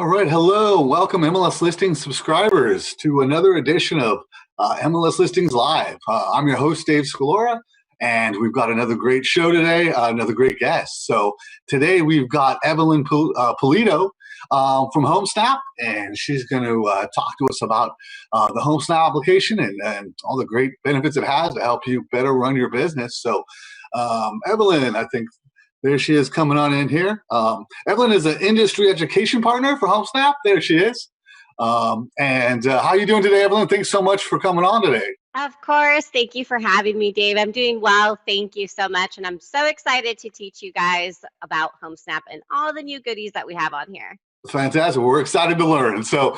All right, hello, welcome MLS Listings subscribers to another edition of MLS Listings Live. I'm your host, Dave Scalora, and we've got another great show today, another great guest. So today we've got Evelyn Pulido from Homesnap, and she's going to talk to us about the Homesnap application and all the great benefits it has to help you better run your business. So Evelyn, I think there she is coming on in here. Evelyn is an industry education partner for Homesnap. There she is. How are you doing today, Evelyn? Thanks so much for coming on today. Of course. Thank you for having me, Dave. I'm doing well. Thank you so much. And I'm so excited to teach you guys about Homesnap and all the new goodies that we have on here. Fantastic. We're excited to learn. So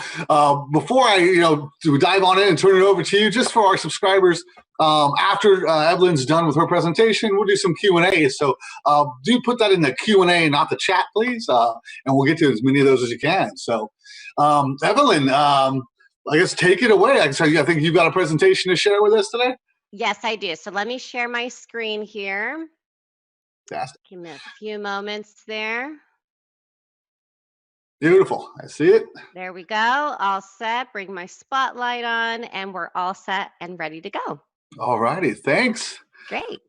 before I to dive on in and turn it over to you, just for our subscribers, after Evelyn's done with her presentation, we'll do some Q&A. So do put that in the Q&A, not the chat, please, and we'll get to as many of those as you can. So Evelyn, I guess take it away. I think you've got a presentation to share with us today. Yes, I do. So let me share my screen here. Fantastic. Give me a few moments there. Beautiful. I see it. There we go. All set. Bring my spotlight on, and we're all set and ready to go. All righty. Thanks. Great.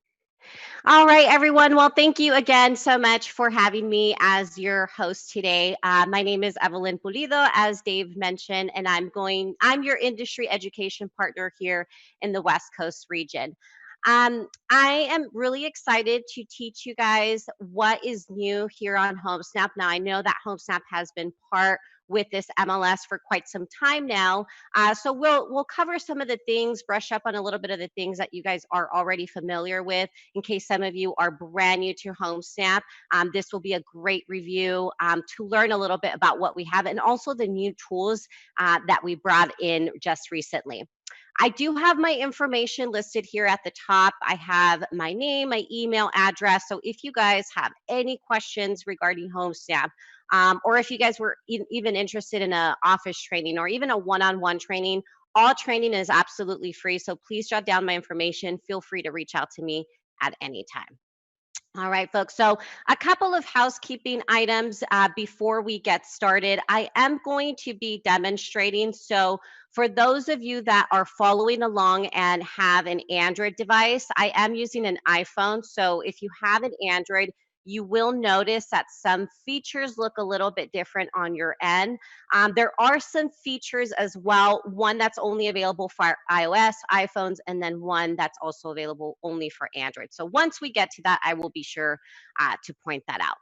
All right, everyone. Well, thank you again so much for having me as your host today. My name is Evelyn Pulido, as Dave mentioned, and I'm your industry education partner here in the West Coast region. I am really excited to teach you guys what is new here on Homesnap. Now, I know that Homesnap has been part with this MLS for quite some time now. So we'll cover some of the things, brush up on a little bit of the things that you guys are already familiar with. In case some of you are brand new to Homesnap, this will be a great review to learn a little bit about what we have and also the new tools that we brought in just recently. I do have my information listed here at the top. I have my name, my email address. So if you guys have any questions regarding Homesnap, or if you guys were even interested in an office training or even a one-on-one training, all training is absolutely free. So please jot down my information. Feel free to reach out to me at any time. All right, folks. So a couple of housekeeping items before we get started. I am going to be demonstrating. So for those of you that are following along and have an Android device, I am using an iPhone. So if you have an Android, you will notice that some features look a little bit different on your end. There are some features as well, one that's only available for iOS, iPhones, and then one that's also available only for Android. So once we get to that, I will be sure to point that out.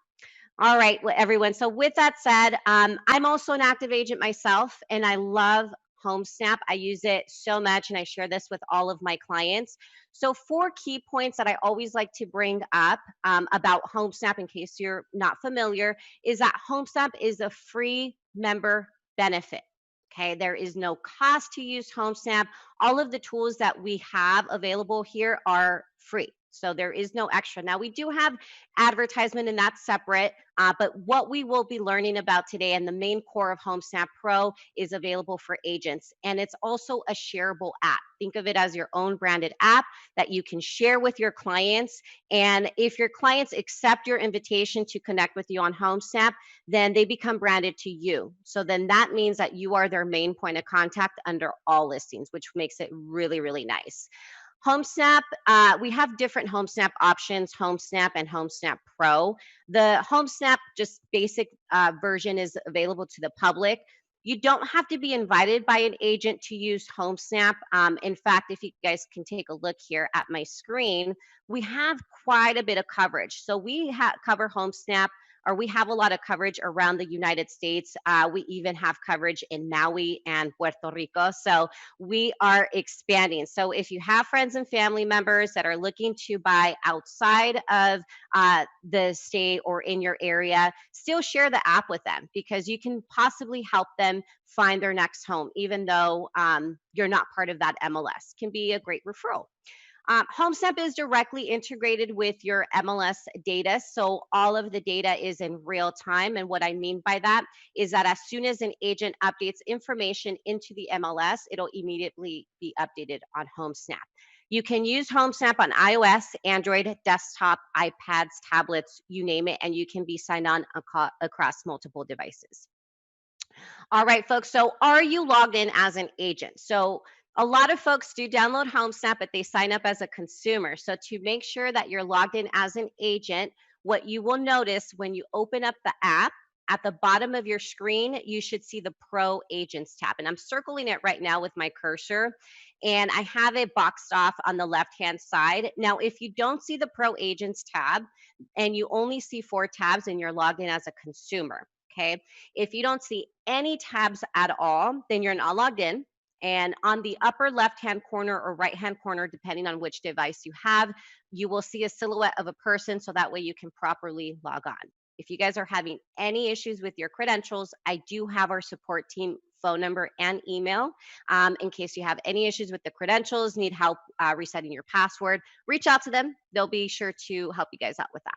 All right, everyone. So with that said, I'm also an active agent myself, and I love Homesnap. I use it so much, and I share this with all of my clients. So 4 key points that I always like to bring up about Homesnap, in case you're not familiar, is that Homesnap is a free member benefit. Okay, there is no cost to use Homesnap. All of the tools that we have available here are free. So there is no extra. Now we do have advertisement and that's separate, but what we will be learning about today and the main core of Homesnap Pro is available for agents. And it's also a shareable app. Think of it as your own branded app that you can share with your clients. And if your clients accept your invitation to connect with you on Homesnap, then they become branded to you. So then that means that you are their main point of contact under all listings, which makes it really, really nice. Homesnap, we have different Homesnap options, Homesnap and Homesnap Pro. The Homesnap just basic version is available to the public. You don't have to be invited by an agent to use Homesnap. In fact, if you guys can take a look here at my screen, we have quite a bit of coverage. So we cover Homesnap, or we have a lot of coverage around the United States. We even have coverage in Maui and Puerto Rico. So we are expanding. So if you have friends and family members that are looking to buy outside of the state or in your area, still share the app with them because you can possibly help them find their next home, even though you're not part of that MLS. Can be a great referral. Homesnap is directly integrated with your MLS data, so all of the data is in real time. And what I mean by that is that as soon as an agent updates information into the MLS, it'll immediately be updated on Homesnap. You can use Homesnap on iOS, Android, desktop, iPads, tablets, you name it, and you can be signed on across multiple devices. All right, folks. So are you logged in as an agent? So a lot of folks do download Homesnap, but they sign up as a consumer. So to make sure that you're logged in as an agent, what you will notice when you open up the app, at the bottom of your screen, you should see the Pro Agents tab. And I'm circling it right now with my cursor. And I have it boxed off on the left-hand side. Now, if you don't see the Pro Agents tab and you only see 4 tabs and you're logged in as a consumer, okay? If you don't see any tabs at all, then you're not logged in. And on the upper left-hand corner or right-hand corner, depending on which device you have, you will see a silhouette of a person, so that way you can properly log on. If you guys are having any issues with your credentials, I do have our support team phone number and email. In case you have any issues with the credentials, need help resetting your password, reach out to them. They'll be sure to help you guys out with that.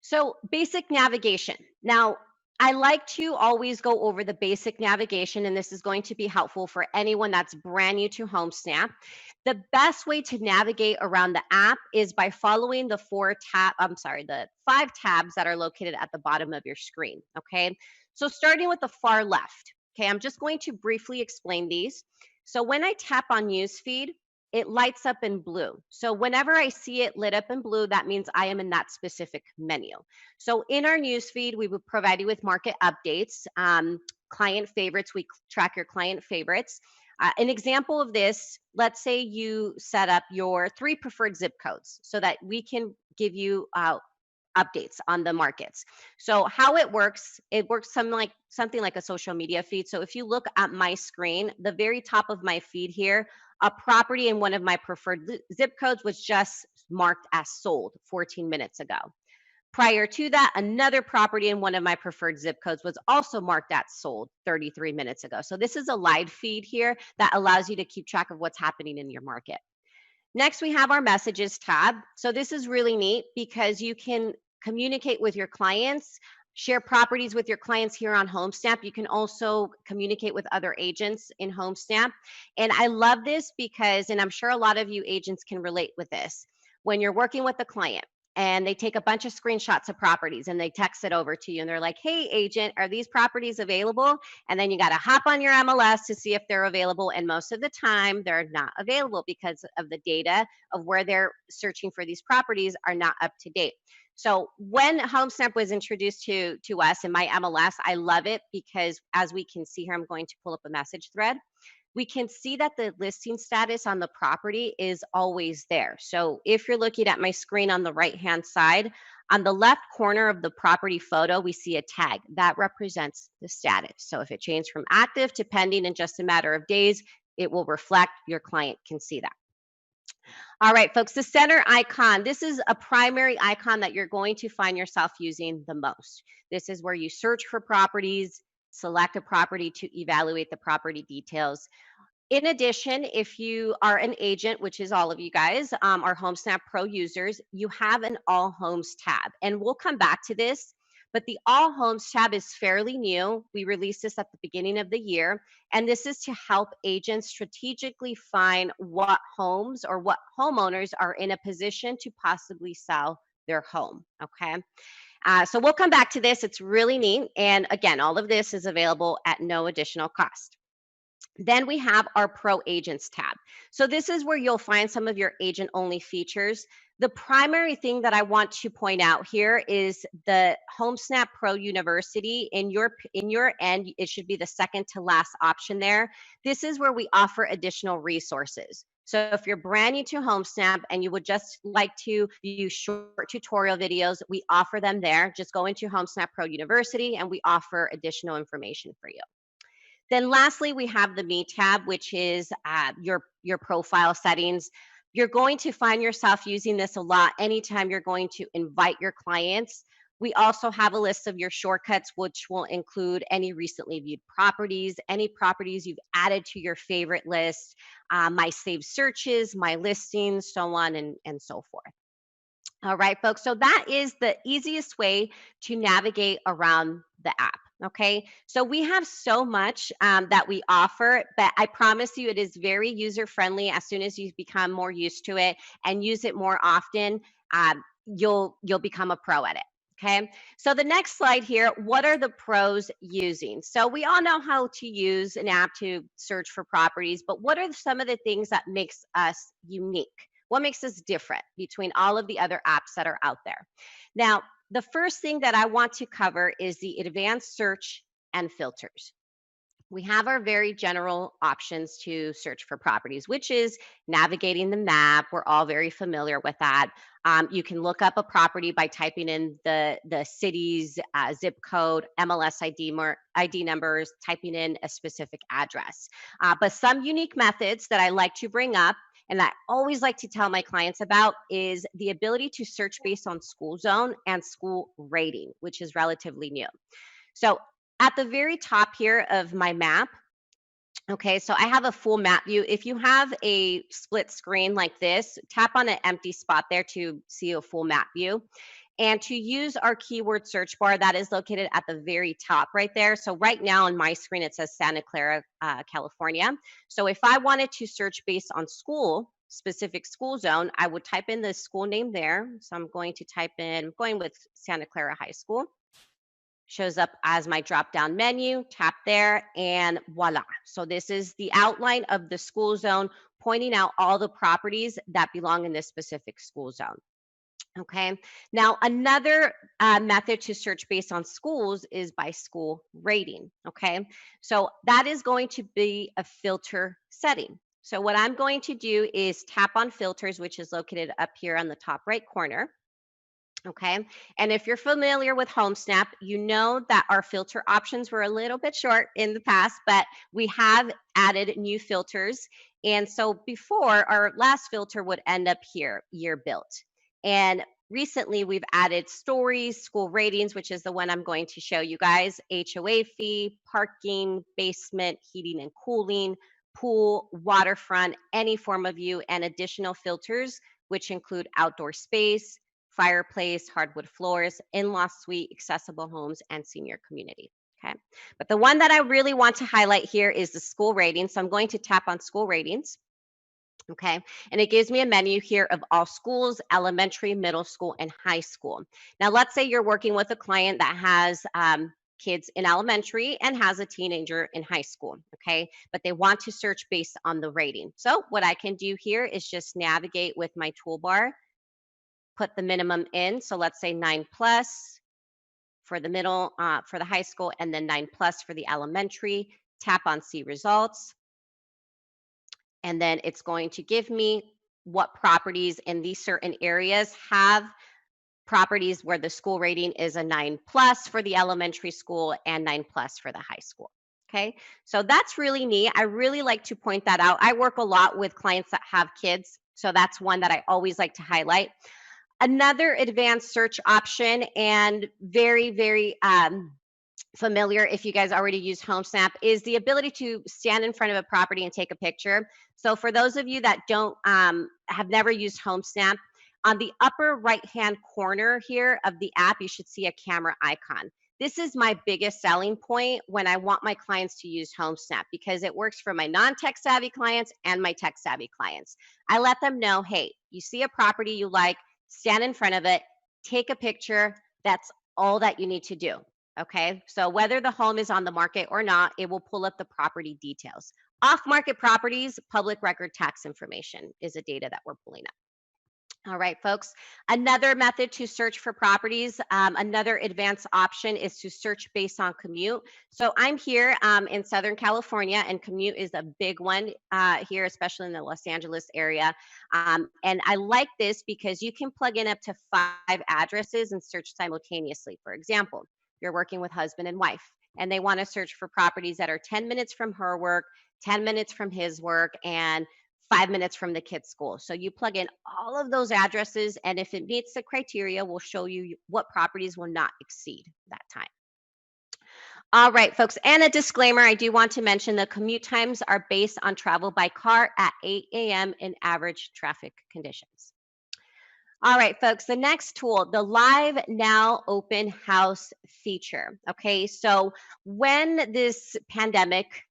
So basic navigation. Now, I like to always go over the basic navigation, and this is going to be helpful for anyone that's brand new to Homesnap. The best way to navigate around the app is by following the 5 tabs that are located at the bottom of your screen, okay? So starting with the far left, okay, I'm just going to briefly explain these. So when I tap on Newsfeed, it lights up in blue. So whenever I see it lit up in blue, that means I am in that specific menu. So in our newsfeed, we would provide you with market updates, client favorites. We track your client favorites. An example of this, let's say you set up your 3 preferred zip codes so that we can give you updates on the markets. So how it works something like a social media feed. So if you look at my screen, the very top of my feed here, a property in one of my preferred zip codes was just marked as sold 14 minutes ago. Prior to that, another property in one of my preferred zip codes was also marked as sold 33 minutes ago. So this is a live feed here that allows you to keep track of what's happening in your market. Next, we have our messages tab. So this is really neat because you can communicate with your clients, share properties with your clients here on Homesnap. You can also communicate with other agents in Homesnap. And I love this because, and I'm sure a lot of you agents can relate with this, when you're working with a client and they take a bunch of screenshots of properties and they text it over to you and they're like, hey agent, are these properties available? And then you got to hop on your MLS to see if they're available. And most of the time they're not available because of the data of where they're searching for these properties are not up to date. So when Homesnap was introduced to us in my MLS, I love it because as we can see here, I'm going to pull up a message thread. We can see that the listing status on the property is always there. So if you're looking at my screen on the right-hand side, on the left corner of the property photo, we see a tag that represents the status. So if it changed from active to pending in just a matter of days, it will reflect, your client can see that. All right, folks, the center icon. This is a primary icon that you're going to find yourself using the most. This is where you search for properties, select a property to evaluate the property details. In addition, if you are an agent, which is all of you guys, are Homesnap Pro users, you have an All Homes tab. And we'll come back to this, but the All Homes tab is fairly new. We released this at the beginning of the year, and this is to help agents strategically find what homes or what homeowners are in a position to possibly sell their home, okay? So we'll come back to this. It's really neat. And again, all of this is available at no additional cost. Then we have our Pro Agents tab. So this is where you'll find some of your agent-only features. The primary thing that I want to point out here is the Homesnap Pro University. In your end, it should be the second to last option there. This is where we offer additional resources. So if you're brand new to Homesnap and you would just like to use short tutorial videos, we offer them there. Just go into Homesnap Pro University and we offer additional information for you. Then lastly, we have the Me tab, which is your profile settings. You're going to find yourself using this a lot anytime you're going to invite your clients. We also have a list of your shortcuts, which will include any recently viewed properties, any properties you've added to your favorite list, my saved searches, my listings, so on and so forth. All right, folks, so that is the easiest way to navigate around the app. Okay, so we have so much that we offer, but I promise you it is very user-friendly. As soon as you become more used to it and use it more often, you'll become a pro at it. Okay, so the next slide here, what are the pros using? So we all know how to use an app to search for properties, but what are some of the things that makes us unique? What makes us different between all of the other apps that are out there? Now, the first thing that I want to cover is the advanced search and filters. We have our very general options to search for properties, which is navigating the map. We're all very familiar with that. You can look up a property by typing in the city's zip code, MLS ID numbers, typing in a specific address. But some unique methods that I like to bring up and I always like to tell my clients about is the ability to search based on school zone and school rating, which is relatively new. So at the very top here of my map, okay, so I have a full map view. If you have a split screen like this, tap on an empty spot there to see a full map view. And to use our keyword search bar, that is located at the very top right there. So right now on my screen, it says Santa Clara, California. So if I wanted to search based on school, specific school zone, I would type in the school name there. So I'm going to type in, I'm going with Santa Clara High School. Shows up as my drop down menu, tap there, and voila. So this is the outline of the school zone, pointing out all the properties that belong in this specific school zone. Okay, now another method to search based on schools is by school rating. Okay, so that is going to be a filter setting. So what I'm going to do is tap on filters, which is located up here on the top right corner. Okay, and if you're familiar with Homesnap, you know that our filter options were a little bit short in the past, but we have added new filters. And so before, our last filter would end up here, year built. And recently we've added stories, school ratings, which is the one I'm going to show you guys, HOA fee, parking, basement, heating and cooling, pool, waterfront, any form of view, and additional filters, which include outdoor space, fireplace, hardwood floors, in-law suite, accessible homes, and senior community. Okay, but the one that I really want to highlight here is the school ratings. So I'm going to tap on school ratings. Okay, and it gives me a menu here of all schools, elementary, middle school, and high school. Now, let's say you're working with a client that has kids in elementary and has a teenager in high school, okay? But they want to search based on the rating. So what I can do here is just navigate with my toolbar, put the minimum in. So let's say 9+ for the middle, for the high school, and then 9+ for the elementary. Tap on see results. And then it's going to give me what properties in these certain areas have properties where the school rating is a 9+ for the elementary school and 9+ for the high school. Okay, so that's really neat. I really like to point that out. I work a lot with clients that have kids, so that's one that I always like to highlight. Another advanced search option, and very, very familiar if you guys already use Homesnap, is the ability to stand in front of a property and take a picture. So for those of you that don't have never used Homesnap, on the upper right-hand corner here of the app, you should see a camera icon. This is my biggest selling point when I want my clients to use Homesnap, because it works for my non-tech savvy clients and my tech savvy clients. I let them know, hey, you see a property you like, stand in front of it, take a picture. That's all that you need to do. Okay, so whether the home is on the market or not, it will pull up the property details. Off-market properties, public record tax information is the data that we're pulling up. All right, folks, another method to search for properties, another advanced option is to search based on Commute. So I'm here in Southern California, and Commute is a big one here, especially in the Los Angeles area. And I like this because you can plug in up to 5 addresses and search simultaneously. For example, you're working with husband and wife, and they want to search for properties that are 10 minutes from her work, 10 minutes from his work, and 5 minutes from the kid's school. So you plug in all of those addresses, and if it meets the criteria, we'll show you what properties will not exceed that time. All right, folks, and a disclaimer, I do want to mention the commute times are based on travel by car at 8 a.m. in average traffic conditions. All right, folks, the next tool, the Live Now Open House feature. Okay, so when this pandemic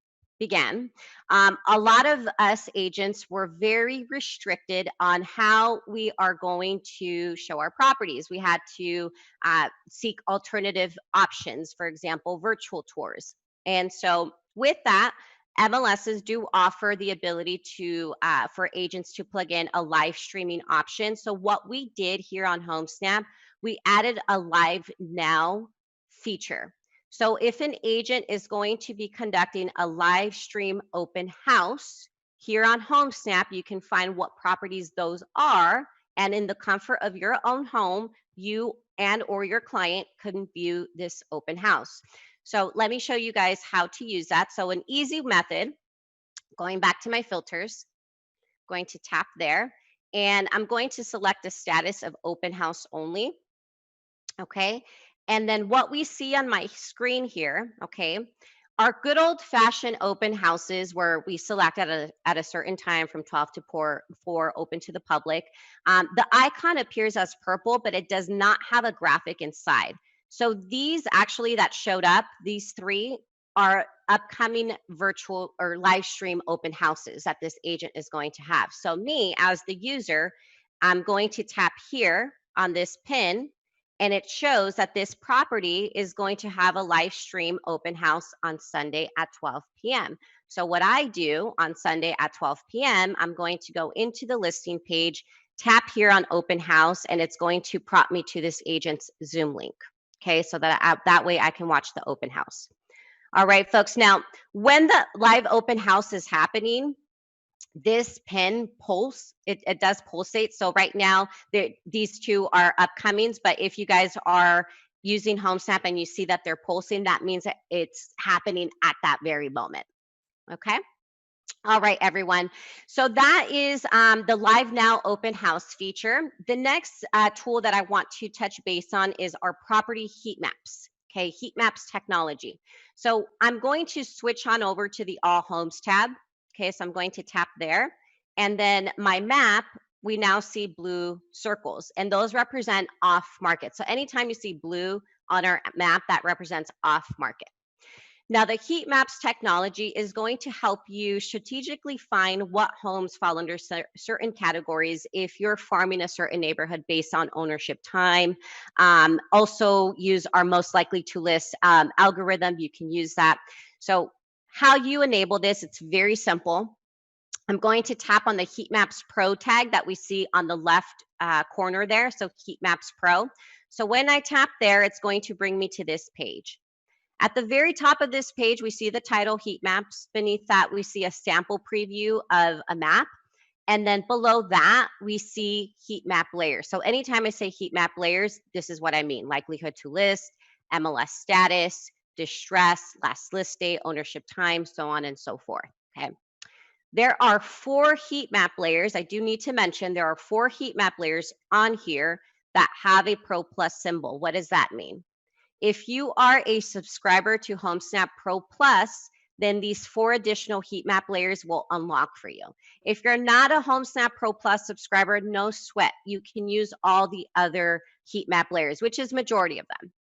began, a lot of us agents were very restricted on how we are going to show our properties. We had to seek alternative options, for example, virtual tours. And so with that, MLSs do offer the ability to for agents to plug in a live streaming option. So what we did here on Homesnap, we added a live now feature. So if an agent is going to be conducting a live stream open house here on Homesnap, you can find what properties those are, and in the comfort of your own home, you and or your client can view this open house. So let me show you guys how to use that. So an easy method, going back to my filters, going to tap there, and I'm going to select the status of open house only. Okay. And then what we see on my screen here, okay, are good old fashioned open houses where we select at a certain time from 12 to 4 open to the public. The icon appears as purple, but it does not have a graphic inside. So these actually that showed up, these three are upcoming virtual or live stream open houses that this agent is going to have. So me as the user, I'm going to tap here on this pin, and it shows that this property is going to have a live stream open house on Sunday at 12 p.m. So what I do on Sunday at 12 p.m., I'm going to go into the listing page, tap here on open house, and it's going to prompt me to this agent's Zoom link. Okay, so that way I can watch the open house. All right, folks. Now, when the live open house is happening, this pin pulse, it does pulsate. So right now, these two are upcomings, but if you guys are using Homesnap and you see that they're pulsing, that means that it's happening at that very moment. Okay. All right, everyone. So that is the Live Now Open House feature. The next tool that I want to touch base on is our property heat maps. Okay, heat maps technology. So I'm going to switch on over to the All Homes tab. Okay, so I'm going to tap there. And then my map, we now see blue circles, and those represent off market. So anytime you see blue on our map, that represents off market. Now, the heat maps technology is going to help you strategically find what homes fall under certain categories if you're farming a certain neighborhood based on ownership time. Also use our most likely to list algorithm. You can use that. So how you enable this, it's very simple. I'm going to tap on the Heat Maps Pro tag that we see on the left corner there. So Heat Maps Pro. So when I tap there, it's going to bring me to this page. At the very top of this page, we see the title Heat Maps. Beneath that, we see a sample preview of a map. And then below that, we see heat map layers. So anytime I say heat map layers, this is what I mean: likelihood to list, MLS status, distress, last list date, ownership time, so on and so forth. Okay. There are 4 heat map layers. I do need to mention there are 4 heat map layers on here that have a Pro Plus symbol. What does that mean? If you are a subscriber to Homesnap Pro Plus, then these 4 additional heat map layers will unlock for you. If you're not a Homesnap Pro Plus subscriber, no sweat. You can use all the other heat map layers, which is majority of them.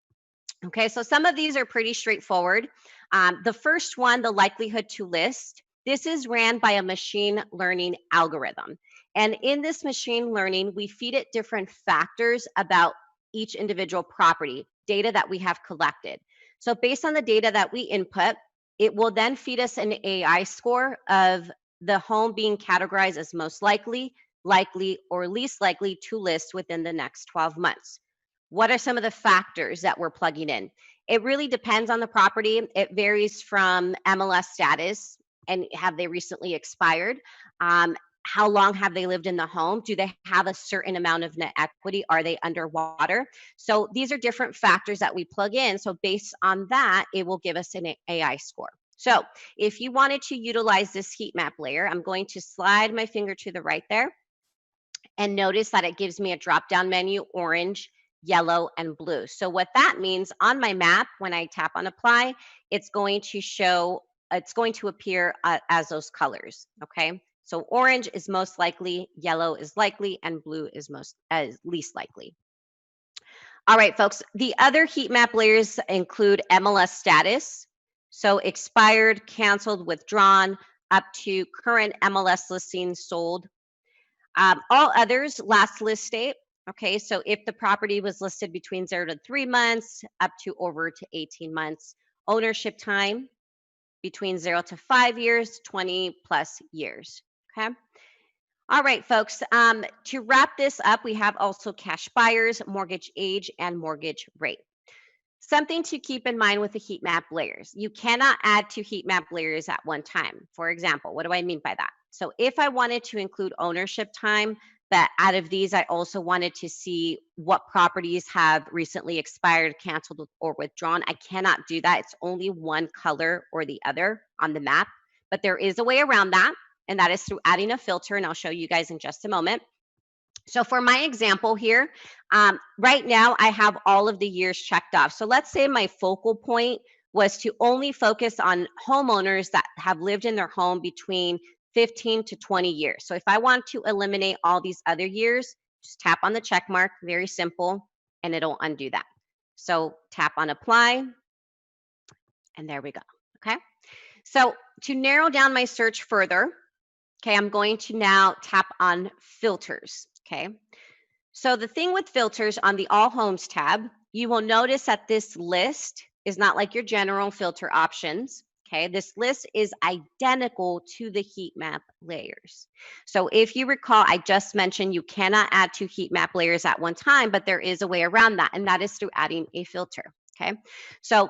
Okay, so some of these are pretty straightforward. The first one, the likelihood to list, this is ran by a machine learning algorithm. And in this machine learning, we feed it different factors about each individual property, data that we have collected. So based on the data that we input, it will then feed us an AI score of the home being categorized as most likely, likely, or least likely to list within the next 12 months. What are some of the factors that we're plugging in? It really depends on the property. It varies from MLS status, and have they recently expired? How long have they lived in the home? Do they have a certain amount of net equity? Are they underwater? So these are different factors that we plug in. So based on that, it will give us an AI score. So if you wanted to utilize this heat map layer, I'm going to slide my finger to the right there, and notice that it gives me a drop-down menu: orange, yellow, and blue. So what that means on my map, when I tap on apply, it's going to appear as those colors. Okay. So orange is most likely, yellow is likely, and blue is least likely. All right, folks. The other heat map layers include MLS status, So expired, canceled, withdrawn, up to current MLS listings sold. All others, last list date. Okay, so if the property was listed between 0 to 3 months, up to over to 18 months. Ownership time, between 0 to 5 years, 20 plus years. Okay. All right, folks. To wrap this up, we have also cash buyers, mortgage age, and mortgage rate. Something to keep in mind with the heat map layers. You cannot add 2 heat map layers at one time. For example, what do I mean by that? So if I wanted to include ownership time, but out of these, I also wanted to see what properties have recently expired, canceled, or withdrawn. I cannot do that. It's only one color or the other on the map, but there is a way around that, and that is through adding a filter, and I'll show you guys in just a moment. So for my example here, right now I have all of the years checked off. So let's say my focal point was to only focus on homeowners that have lived in their home between 15 to 20 years. So if I want to eliminate all these other years, just tap on the check mark, very simple, and it'll undo that. So tap on apply, and there we go, okay? So to narrow down my search further, okay, I'm going to now tap on filters, okay? So the thing with filters on the All Homes tab, you will notice that this list is not like your general filter options, okay? This list is identical to the heat map layers. So if you recall, I just mentioned you cannot add 2 heat map layers at one time, but there is a way around that, and that is through adding a filter, okay? So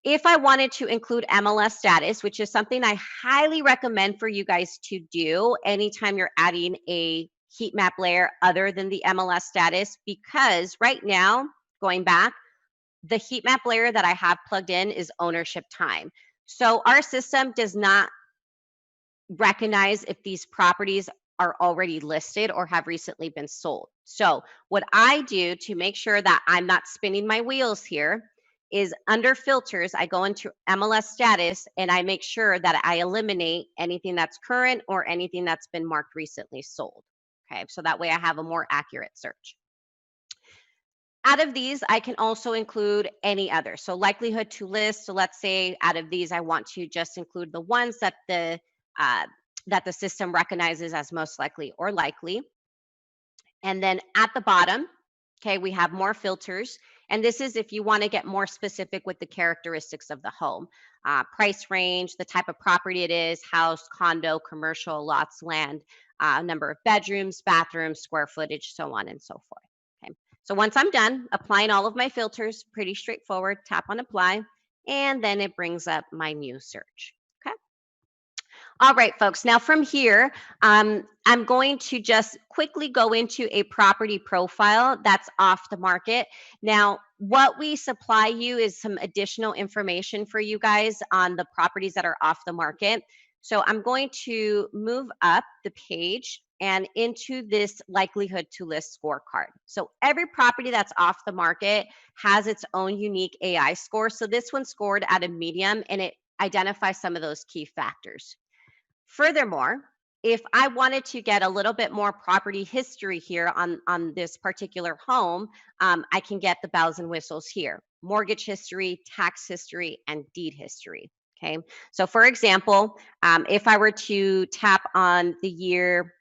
if I wanted to include MLS status, which is something I highly recommend for you guys to do anytime you're adding a heat map layer other than the MLS status, because right now, going back, the heat map layer that I have plugged in is ownership time. So our system does not recognize if these properties are already listed or have recently been sold. So what I do to make sure that I'm not spinning my wheels here is under filters, I go into MLS status and I make sure that I eliminate anything that's current or anything that's been marked recently sold. Okay, so that way I have a more accurate search. Out of these, I can also include any other. So likelihood to list. So let's say out of these, I want to just include the ones that the system recognizes as most likely or likely. And then at the bottom, okay, we have more filters. And this is if you want to get more specific with the characteristics of the home. Price range, the type of property it is, house, condo, commercial, lots, land, number of bedrooms, bathrooms, square footage, so on and so forth. Okay. So once I'm done applying all of my filters, pretty straightforward, tap on apply, and then it brings up my new search. Okay. All right, folks. Now from here, I'm going to just quickly go into a property profile that's off the market. Now, what we supply you is some additional information for you guys on the properties that are off the market. So I'm going to move up the page and into this likelihood to list scorecard. So every property that's off the market has its own unique AI score. So this one scored at a medium, and it identifies some of those key factors. Furthermore, if I wanted to get a little bit more property history here on this particular home, I can get the bells and whistles here: mortgage history, tax history, and deed history. Okay, so for example, if I were to tap on the year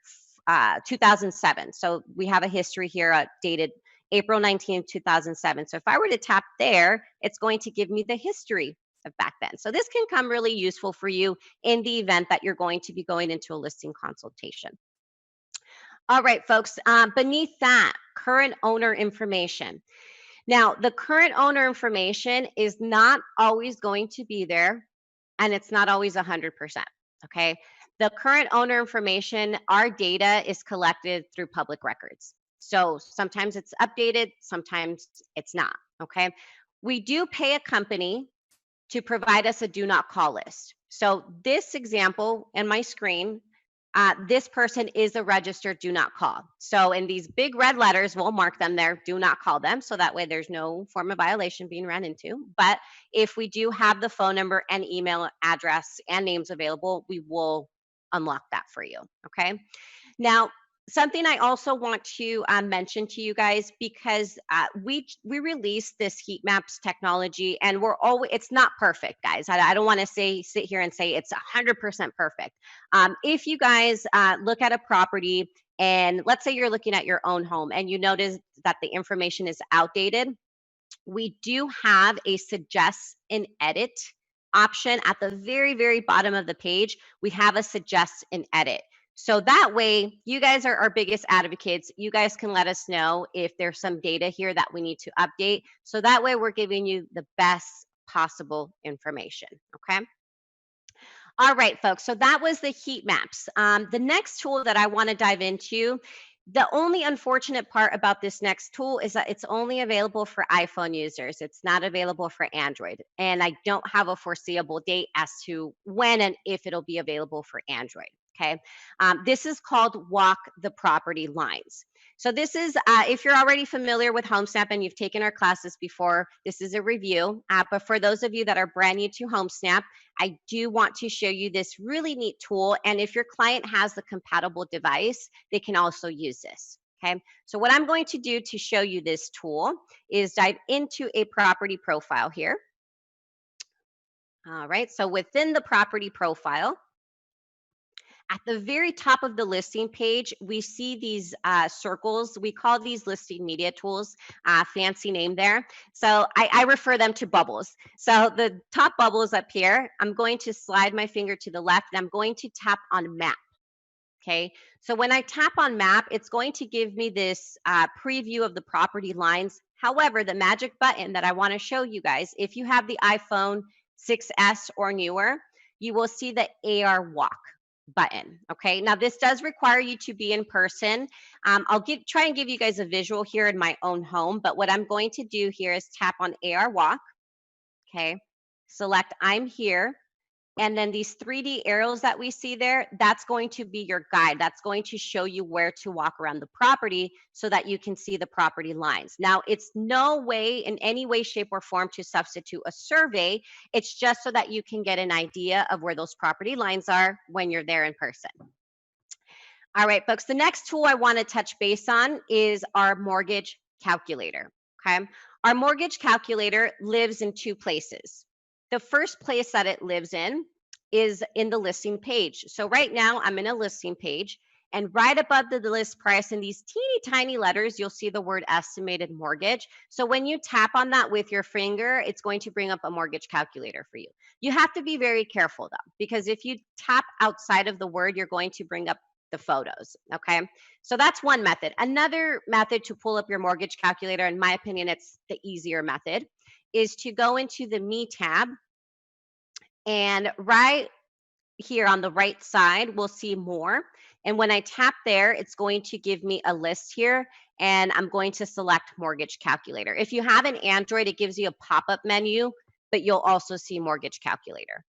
2007, so we have a history here dated April 19th, 2007. So if I were to tap there, it's going to give me the history of back then. So this can come really useful for you in the event that you're going to be going into a listing consultation. All right, folks, beneath that, current owner information. Now, the current owner information is not always going to be there, and it's not always 100%, okay? The current owner information, our data is collected through public records. So sometimes it's updated, sometimes it's not, okay? We do pay a company to provide us a do not call list. So this example in my screen, this person is a registered do not call. So in these big red letters, we'll mark them there, do not call them. So that way there's no form of violation being run into. But if we do have the phone number and email address and names available, we will unlock that for you, okay? Now, something I also want to mention to you guys, because we released this heat maps technology, and it's not perfect, guys. I don't want to sit here and say it's 100% perfect. If you guys look at a property, and let's say you're looking at your own home and you notice that the information is outdated, we do have a suggest and edit option at the very, very bottom of the page. We have a suggest and edit. So that way, you guys are our biggest advocates. You guys can let us know if there's some data here that we need to update. So that way, we're giving you the best possible information, okay? All right, folks, so that was the heat maps. The next tool that I want to dive into, the only unfortunate part about this next tool is that it's only available for iPhone users. It's not available for Android. And I don't have a foreseeable date as to when and if it'll be available for Android. Okay. This is called Walk the Property Lines. So this is, if you're already familiar with Homesnap and you've taken our classes before, this is a review. But for those of you that are brand new to Homesnap, I do want to show you this really neat tool. And if your client has the compatible device, they can also use this. Okay, so what I'm going to do to show you this tool is dive into a property profile here. All right, so within the property profile, at the very top of the listing page, we see these circles. We call these listing media tools, fancy name there. So I refer them to bubbles. So the top bubbles up here, I'm going to slide my finger to the left and I'm going to tap on map. Okay, so when I tap on map, it's going to give me this preview of the property lines. However, the magic button that I want to show you guys, if you have the iPhone 6S or newer, you will see the AR Walk button. Okay, now this does require you to be in person. I'll try and give you guys a visual here in my own home, but what I'm going to do here is tap on AR Walk. Okay, select I'm here. And then these 3D arrows that we see there, that's going to be your guide. That's going to show you where to walk around the property so that you can see the property lines. Now, it's no way, in any way, shape, or form to substitute a survey. It's just so that you can get an idea of where those property lines are when you're there in person. All right, folks, the next tool I want to touch base on is our mortgage calculator, okay? Our mortgage calculator lives in two places. The first place that it lives in is in the listing page. So right now I'm in a listing page, and right above the list price in these teeny tiny letters, you'll see the word estimated mortgage. So when you tap on that with your finger, it's going to bring up a mortgage calculator for you. You have to be very careful though, because if you tap outside of the word, you're going to bring up the photos, okay? So that's one method. Another method to pull up your mortgage calculator, in my opinion, it's the easier method, is to go into the Me tab, and right here on the right side, we'll see more. And when I tap there, it's going to give me a list here, and I'm going to select mortgage calculator. If you have an Android, it gives you a pop-up menu, but you'll also see mortgage calculator.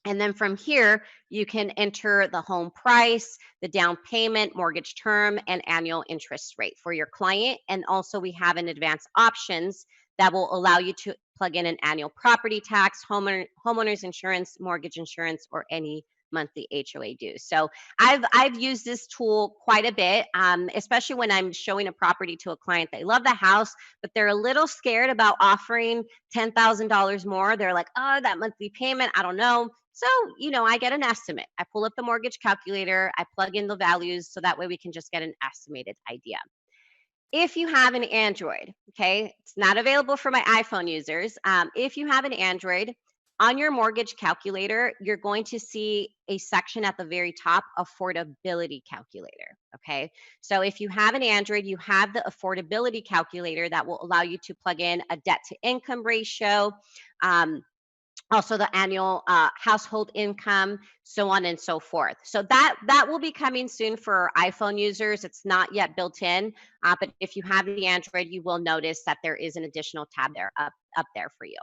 And then from here, you can enter the home price, the down payment, mortgage term, and annual interest rate for your client. And also we have an advanced options that will allow you to plug in an annual property tax, homeowner's insurance, mortgage insurance, or any monthly HOA dues. So I've used this tool quite a bit, especially when I'm showing a property to a client. They love the house, but they're a little scared about offering $10,000 more. They're like, oh, that monthly payment, I don't know. So, I get an estimate. I pull up the mortgage calculator, I plug in the values, so that way we can just get an estimated idea. If you have an Android, okay, it's not available for my iPhone users. If you have an Android, on your mortgage calculator, you're going to see a section at the very top, Affordability Calculator, okay? So if you have an Android, you have the Affordability Calculator that will allow you to plug in a debt to income ratio, also the annual household income, so on and so forth. So that will be coming soon for iPhone users. It's not yet built in, but if you have the Android, you will notice that there is an additional tab there up there for you.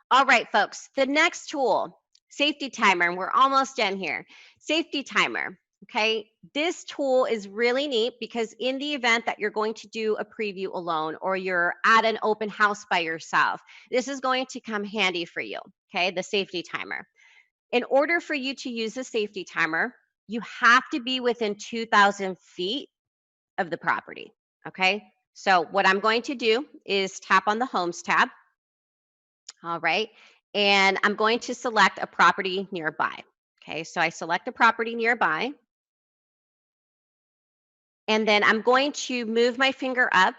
All right, folks, the next tool, Safety Timer, and we're almost done here. Safety Timer. Okay, this tool is really neat because in the event that you're going to do a preview alone or you're at an open house by yourself, this is going to come handy for you, okay, the safety timer. In order for you to use the safety timer, you have to be within 2,000 feet of the property, okay? So what I'm going to do is tap on the Homes tab, all right? And I'm going to select a property nearby, okay? So I select a property nearby, and then I'm going to move my finger up,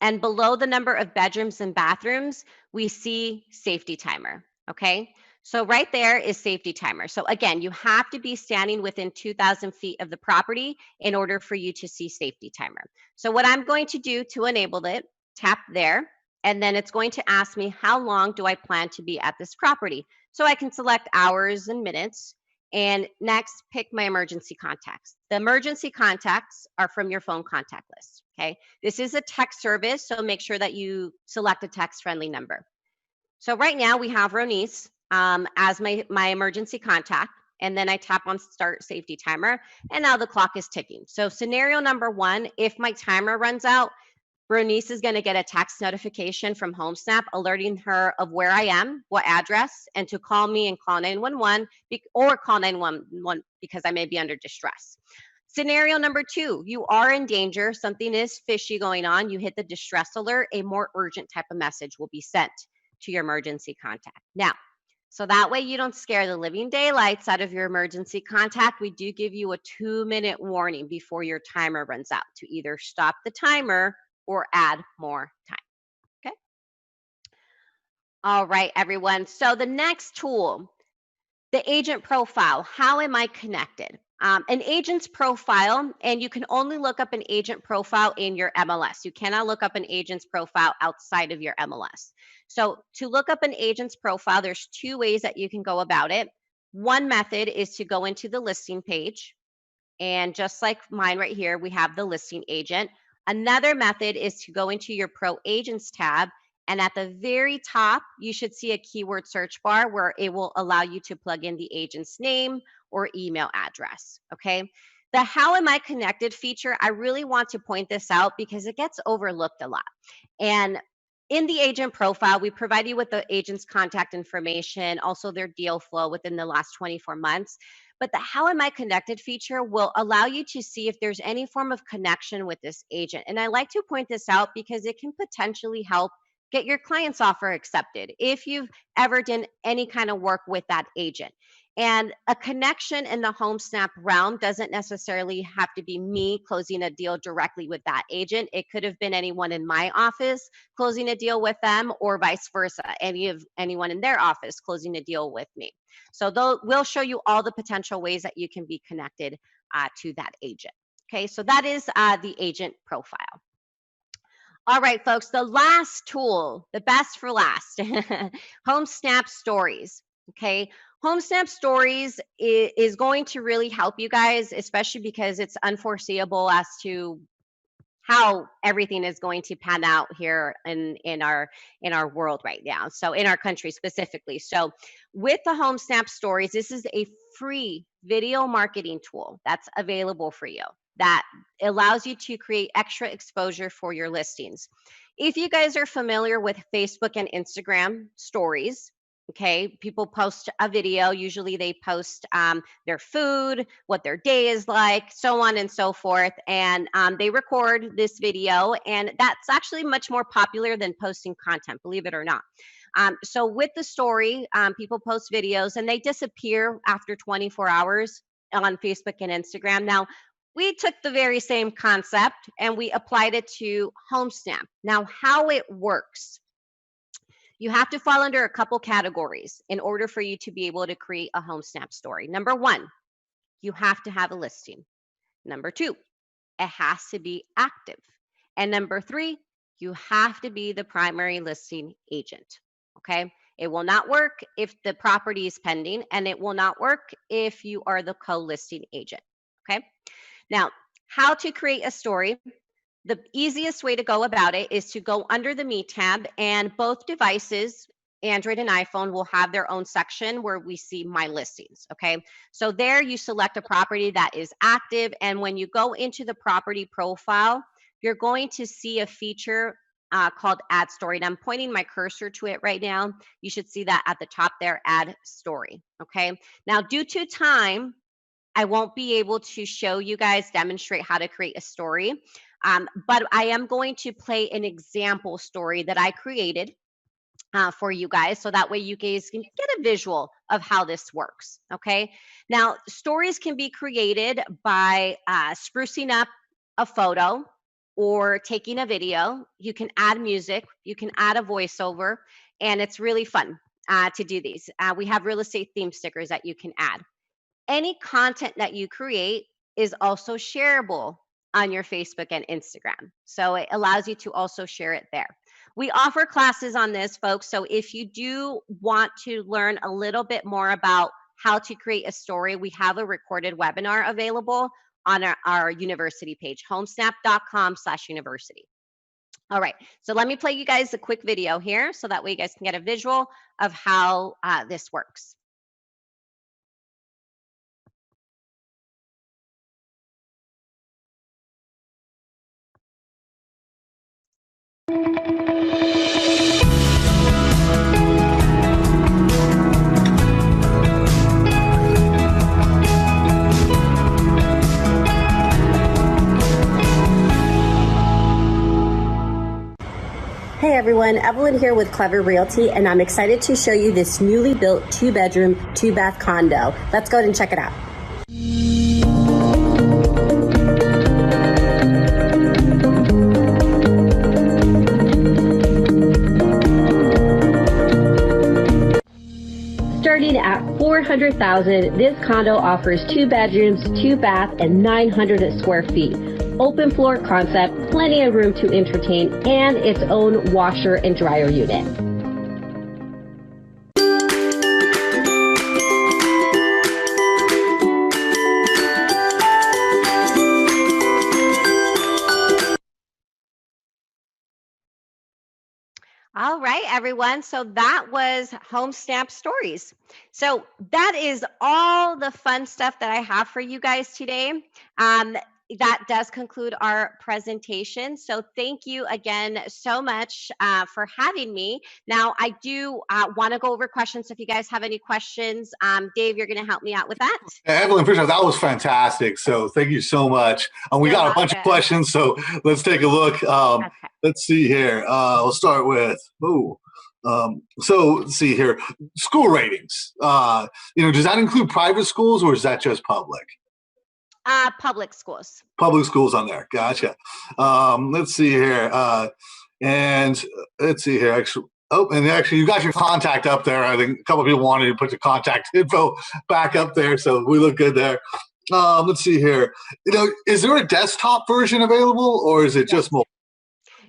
and below the number of bedrooms and bathrooms, we see safety timer, okay? So right there is safety timer. So again, you have to be standing within 2,000 feet of the property in order for you to see safety timer. So what I'm going to do to enable it, tap there, and then it's going to ask me how long do I plan to be at this property. So I can select hours and minutes, and next, pick my emergency contacts. The emergency contacts are from your phone contact list, okay? This is a text service, so make sure that you select a text-friendly number. So right now we have Ronice as my emergency contact, and then I tap on Start Safety Timer, and now the clock is ticking. So scenario number 1, if my timer runs out, Bernice is going to get a text notification from Homesnap alerting her of where I am, what address, and to call me and call 911 or call 911 because I may be under distress. Scenario number 2, you are in danger. Something is fishy going on. You hit the distress alert. A more urgent type of message will be sent to your emergency contact. Now, so that way you don't scare the living daylights out of your emergency contact, we do give you a 2-minute warning before your timer runs out to either stop the timer or add more time, okay? All right, everyone. So the next tool, the agent profile. How am I connected? An agent's profile, and you can only look up an agent profile in your MLS. You cannot look up an agent's profile outside of your MLS. So to look up an agent's profile, there's 2 ways that you can go about it. One method is to go into the listing page, and just like mine right here, we have the listing agent. Another method is to go into your Pro Agents tab, and at the very top, you should see a keyword search bar where it will allow you to plug in the agent's name or email address, okay? The How Am I Connected feature, I really want to point this out because it gets overlooked a lot. And in the agent profile, we provide you with the agent's contact information, also their deal flow within the last 24 months. But the How Am I Connected feature will allow you to see if there's any form of connection with this agent. And I like to point this out because it can potentially help get your client's offer accepted if you've ever done any kind of work with that agent. And a connection in the Homesnap realm doesn't necessarily have to be me closing a deal directly with that agent. It could have been anyone in my office closing a deal with them, or vice versa, anyone in their office closing a deal with me. So we'll show you all the potential ways that you can be connected to that agent. Okay, so that is the agent profile. All right, folks, the last tool, the best for last, Homesnap Stories. Okay, Homesnap Stories is going to really help you guys, especially because it's unforeseeable as to how everything is going to pan out here in our world right now. So in our country specifically. So with the Homesnap Stories, this is a free video marketing tool that's available for you that allows you to create extra exposure for your listings. If you guys are familiar with Facebook and Instagram stories, okay, people post a video. Usually they post their food, what their day is like, so on and so forth. And they record this video, and that's actually much more popular than posting content, believe it or not. So with the story, people post videos and they disappear after 24 hours on Facebook and Instagram. Now, we took the very same concept and we applied it to Homesnap. Now, how it works. You have to fall under a couple categories in order for you to be able to create a Homesnap story. Number 1, you have to have a listing. Number 2, it has to be active. And number 3, you have to be the primary listing agent, okay? It will not work if the property is pending, and it will not work if you are the co-listing agent, okay? Now, how to create a story. The easiest way to go about it is to go under the Me tab, and both devices, Android and iPhone, will have their own section where we see My Listings, okay? So there you select a property that is active, and when you go into the property profile, you're going to see a feature called Add Story. And I'm pointing my cursor to it right now. You should see that at the top there, Add Story. Okay. Now, due to time, I won't be able to show you guys, demonstrate how to create a story. But I am going to play an example story that I created for you guys, so that way you guys can get a visual of how this works. Okay. Now, stories can be created by sprucing up a photo or taking a video. You can add music, you can add a voiceover, and it's really fun to do these. We have real estate theme stickers that you can add. Any content that you create is also shareable on your Facebook and Instagram. So it allows you to also share it there. We offer classes on this, folks. So if you do want to learn a little bit more about how to create a story, we have a recorded webinar available on our university page, homesnap.com/university. All right, so let me play you guys a quick video here so that way you guys can get a visual of how this works. Hey everyone, Evelyn here with Clever Realty, and I'm excited to show you this newly built 2-bedroom, 2-bath condo. Let's go ahead and check it out. Starting at $400,000, this condo offers 2 bedrooms, 2 bath, and 900 square feet. Open floor concept, plenty of room to entertain, and its own washer and dryer unit. All right, everyone. So that was Homesnap Stories. So that is all the fun stuff that I have for you guys today. That does conclude our presentation. So thank you again so much for having me. Now, I do want to go over questions. If you guys have any questions, Dave, you're going to help me out with that. Evelyn, appreciate that. Was fantastic. So thank you so much. We got a bunch of questions, so let's take a look. Okay. Let's see here. We'll start with, so let's see here. School ratings. Does that include private schools or is that just public? Public schools. Public schools on there. Gotcha. Let's see here. And let's see here. Actually, you got your contact up there. I think a couple of people wanted to put the contact info back up there, so we look good there. Let's see here. Is there a desktop version available, or is it just mobile?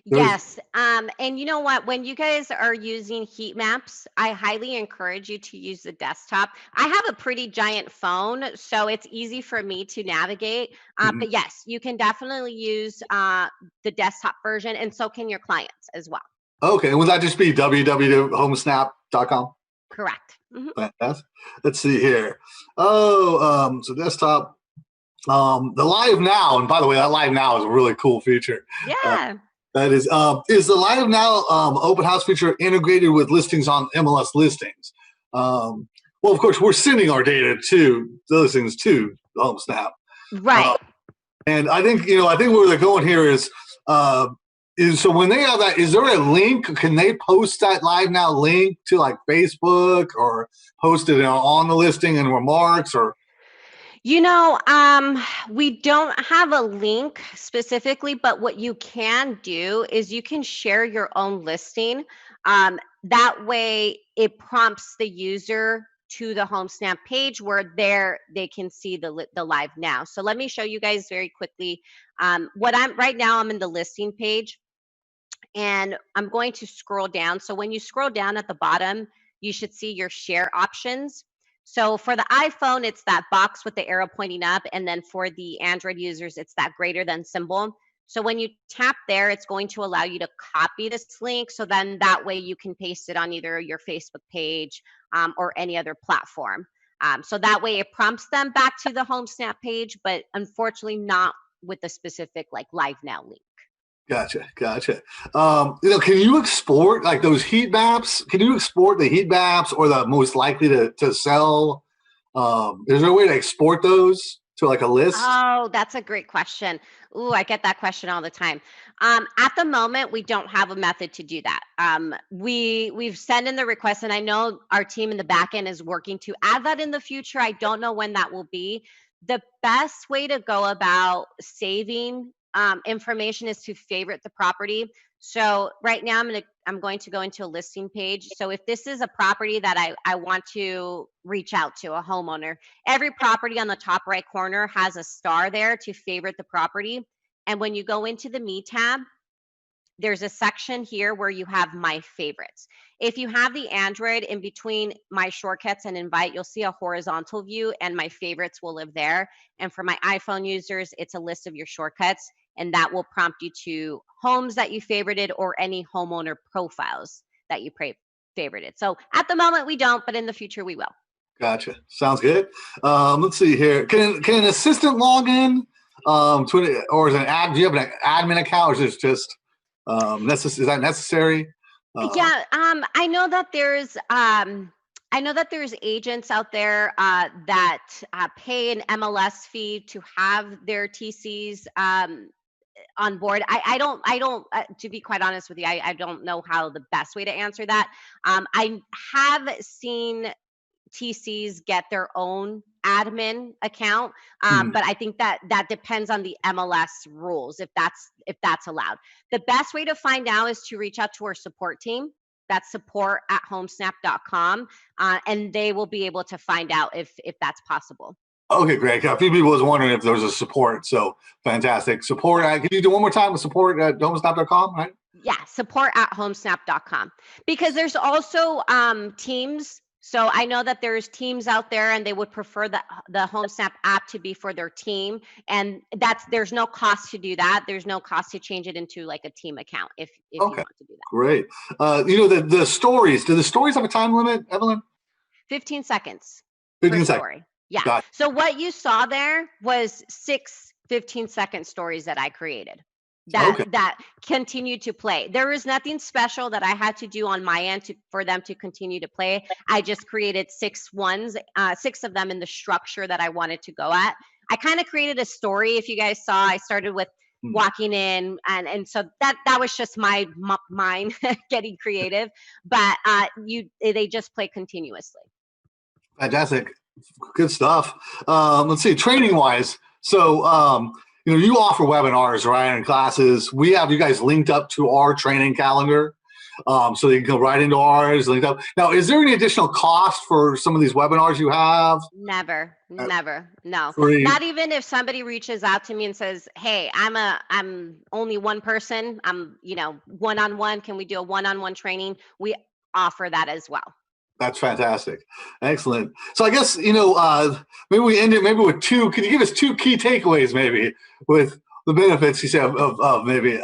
Yes. And you know what? When you guys are using heat maps, I highly encourage you to use the desktop. I have a pretty giant phone, so it's easy for me to navigate. But yes, you can definitely use the desktop version, and so can your clients as well. Okay. And would that just be www.homesnap.com? Correct. Fantastic. Let's see here. So desktop. The Live Now, and by the way, that Live Now is a really cool feature. Yeah. That is the Live Now open house feature integrated with listings on MLS Listings? Well, of course, we're sending our data to the listings to Homesnap. Right. And I think where they're going here is so when they have that, is there a link? Can they post that Live Now link to like Facebook or post it on the listing and remarks or? We don't have a link specifically, but what you can do is you can share your own listing. That way it prompts the user to the Homesnap page where they can see the Live Now. So let me show you guys very quickly. Right now I'm in the listing page and I'm going to scroll down. So when you scroll down at the bottom, you should see your share options. So for the iPhone, it's that box with the arrow pointing up. And then for the Android users, it's that greater than symbol. So when you tap there, it's going to allow you to copy this link. So then that way you can paste it on either your Facebook page or any other platform. So that way it prompts them back to the Homesnap page, but unfortunately not with the specific like Live Now link. Gotcha. Can you export like those heat maps? Can you export the heat maps or the most likely to sell? Is there a way to export those to like a list? Oh, that's a great question. Ooh, I get that question all the time. At the moment, we don't have a method to do that. We've sent in the request, and I know our team in the back end is working to add that in the future. I don't know when that will be. The best way to go about saving information is to favorite the property. So right now, I'm going to go into a listing page. So if this is a property that I want to reach out to, a homeowner, every property on the top right corner has a star there to favorite the property. And when you go into the Me tab, there's a section here where you have My Favorites. If you have the Android, in between My Shortcuts and Invite, you'll see a horizontal view, and My Favorites will live there. And for my iPhone users, it's a list of your shortcuts, and that will prompt you to homes that you favorited or any homeowner profiles that you favorited. So at the moment, we don't, but in the future, we will. Gotcha. Sounds good. Let's see here. Can an assistant log in to an, or is an ad? Do you have an admin account, or is this just is that necessary? Yeah, I know that there's agents out there that pay an MLS fee to have their TCs on board. I don't. To be quite honest with you, I don't know how the best way to answer that. I have seen TCs get their own admin account, but I think that depends on the MLS rules if that's allowed. The best way to find out is to reach out to our support team. That's support@homesnap.com, and they will be able to find out if that's possible. Okay, great. A few people was wondering if there was a support, so fantastic. Support. Can you do one more time with support at homesnap.com, right? Yeah, support@homesnap.com, because there's also teams. So I know that there's teams out there, and they would prefer the Homesnap app to be for their team, and there's no cost to do that. There's no cost to change it into like a team account if you want to do that. Great. The stories. Do the stories have a time limit, Evelyn? 15 seconds. 15 per seconds. story. Yeah. Got it. So what you saw there was 6 15-second stories that I created that continue to play. There was nothing special that I had to do on my end for them to continue to play. I just created 6 of them in the structure that I wanted to go at. I kind of created a story. If you guys saw, I started with walking in, and so that was just my mind getting creative, but they just play continuously. Fantastic. Good stuff. Let's see, training wise. So, you offer webinars, right, and classes. We have you guys linked up to our training calendar. So they can go right into ours, linked up. Now, is there any additional cost for some of these webinars you have? Never, no. Free. Not even if somebody reaches out to me and says, "Hey, I'm only one person. I'm, one-on-one. Can we do a one-on-one training?" We offer that as well. That's fantastic. Excellent. So I guess, maybe we end it with 2. Can you give us 2 key takeaways maybe with the benefits you say of maybe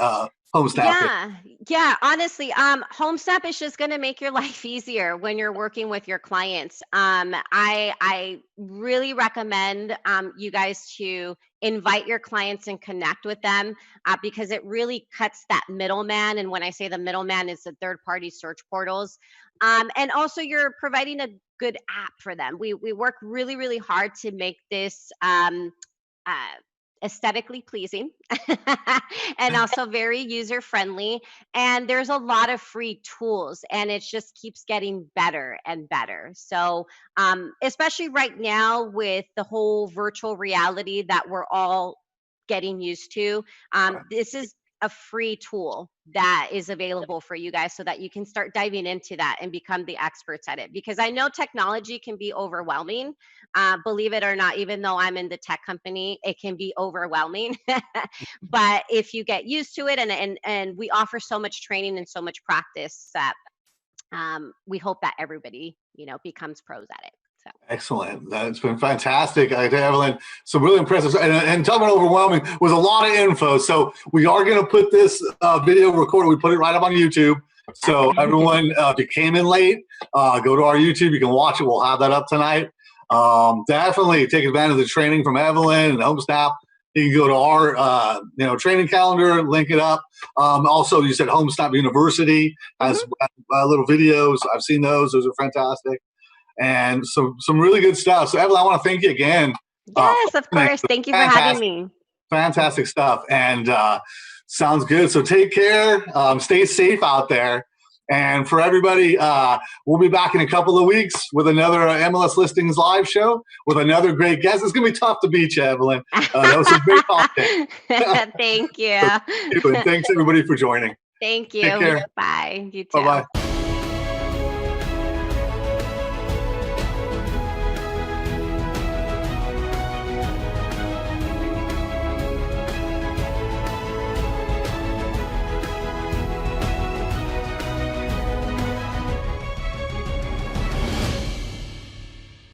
Homesnap? Yeah. Honestly, Homesnap is just going to make your life easier when you're working with your clients. I really recommend you guys to invite your clients and connect with them because it really cuts that middleman. And when I say the middleman, it's the third-party search portals. And also, you're providing a good app for them. We work really, really hard to make this aesthetically pleasing and also very user friendly. And there's a lot of free tools, and it just keeps getting better and better. So especially right now with the whole virtual reality that we're all getting used to, this is a free tool that is available for you guys so that you can start diving into that and become the experts at it. Because I know technology can be overwhelming. Believe it or not, even though I'm in the tech company, it can be overwhelming. But if you get used to it, and we offer so much training and so much practice that we hope that everybody, becomes pros at it. So. Excellent. That's been fantastic, Evelyn. So really impressive. And talking about overwhelming was a lot of info. So we are going to put this video recorded. We put it right up on YouTube. So everyone, if you came in late, go to our YouTube. You can watch it. We'll have that up tonight. Definitely take advantage of the training from Evelyn and Homesnap. You can go to our training calendar, link it up. Also, you said Homesnap University has little videos. I've seen those. Those are fantastic. And some really good stuff. So, Evelyn, I want to thank you again. Yes, of course. Thank you for having me. Fantastic stuff. And sounds good. So take care. Stay safe out there. And for everybody, we'll be back in a couple of weeks with another MLS Listings live show with another great guest. It's going to be tough to beat you, Evelyn. That was some great content. Thank you. So, thanks, everybody, for joining. Thank you. Take care. Bye. You too. Bye-bye.